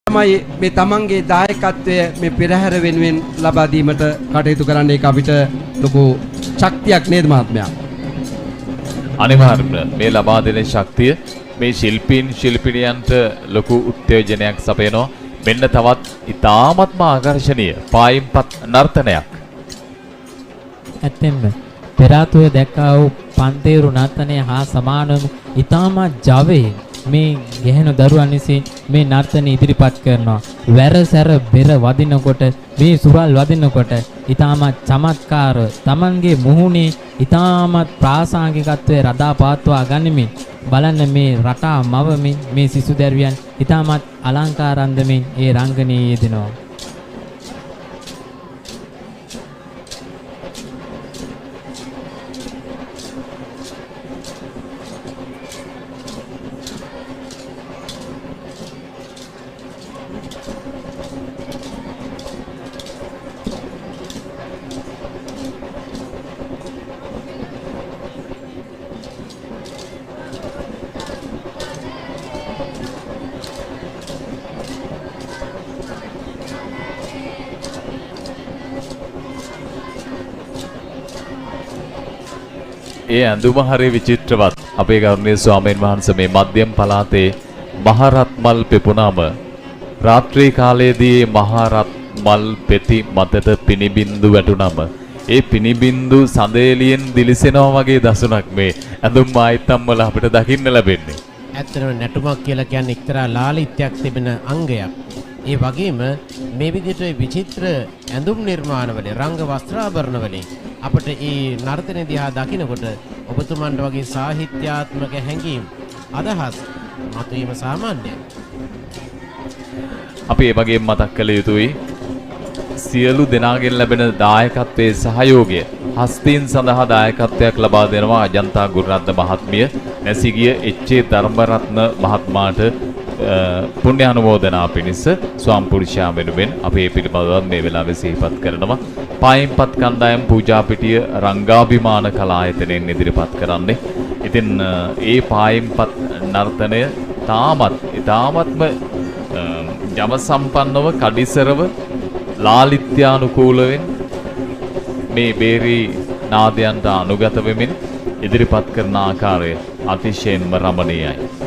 තමයි මේ තමන්ගේ දායකත්වය මේ පෙරහැර වෙනුවෙන් ලබා දීමට කටයුතු කරන්න ඒක අපිට ලොකු ශක්තියක් නේද මහත්මයා? අනිවාර්යයෙන්ම මේ ලබා දෙන ශක්තිය මේ ශිල්පිනියන්ට ලොකු උත්තේජනයක් සපයනවා. මෙන්න තවත් ඉතාමත්ම ආකර්ශනීය පායින්පත් නර්තනයක්. ඇත්තෙන්ම පෙරාතුවේ දැක්කා වූ පන්තේරු නර්තනය හා සමානව ඉතාමත් ජවයෙන් මේ ගැහෙණු දරුවන් විසින් මේ නර්තන ඉදිරිපත් කරනවා. වැරසැර බෙර වදිනකොට මේ සුරල් වදිනකොට ඉතාමත් චමත්කාර තමන්ගේ මුහුණේ ඉතාමත් ප්‍රාසංගිකත්වයේ රඳා පවත්වා ගනිමින් බලන්න මේ රටා මවමින් මේ සිසු දැරියන් ඉතාමත් අලංකාරන්දමින් ඒ රංගනයේ යෙදෙනවා. ඒ ඇඳුම හරිය විචිත්‍රවත්. අපේ ගෞරවනීය ස්වාමීන් වහන්සේ මේ මධ්‍යම පළාතේ මහරත් මල් පෙපුණාම රාත්‍රී කාලයේදී මහරත් මල් පෙති මතට පිනිබින්දු වැටුණාම ඒ පිනිබින්දු සඳේලියෙන් දිලිසෙනවා වගේ දසුණක් මේ ඇඳුම් ආයිත්තම් වල අපිට දකින්න ලැබෙන්නේ. ඇත්තටම නැටුමක් කියලා කියන්නේ එක්තරා ලාලිත්‍යයක් තිබෙන අංගයක්. ඒ වගේම මේ විදිහට විචිත්‍ර ඇඳුම් නිර්මාණවල රංග වස්ත්‍රාභරණ වලින් අපිට මේ නර්තන දිහා දකිනකොට ඔබතුමන්ට වගේ සාහිත්‍යාත්මක හැඟීම් අදහස් මතුවීම සාමාන්‍යයි. අපි ඒ වගේම මතක් කළ යුතුයි සියලු දෙනාගෙන් ලැබෙන දායකත්වයේ සහයෝගය හස්තීන් සඳහා දායකත්වයක් ලබා දෙනවා අජන්තා ගුරුරත්න මහත්මිය. නැසිගිය එච්.ඒ. ධර්මරත්න මහත්මයාට පුණ්‍ය අනුමෝදනා පිණිස ස්වාම්පුරුෂයා වෙනුවෙන් අපි මේ පිළිබඳව මේ වෙලාවේ සිහිපත් කරනවා. පායින්පත් කණ්ඩායම් පූජාපිටිය රංගාභිමාන කලායතනයෙන් ඉදිරිපත් කරන්නේ. ඉතින් ඒ පායින්පත් නර්තනය තාමත්ම ජව සම්පන්නව කඩිසරව ලාලිත්‍යානුකූලවෙන් මේ බේරි නාදයන්ට අනුගත වෙමින් ඉදිරිපත් කරන ආකාරය අතිශයින්ම රමණීයයි.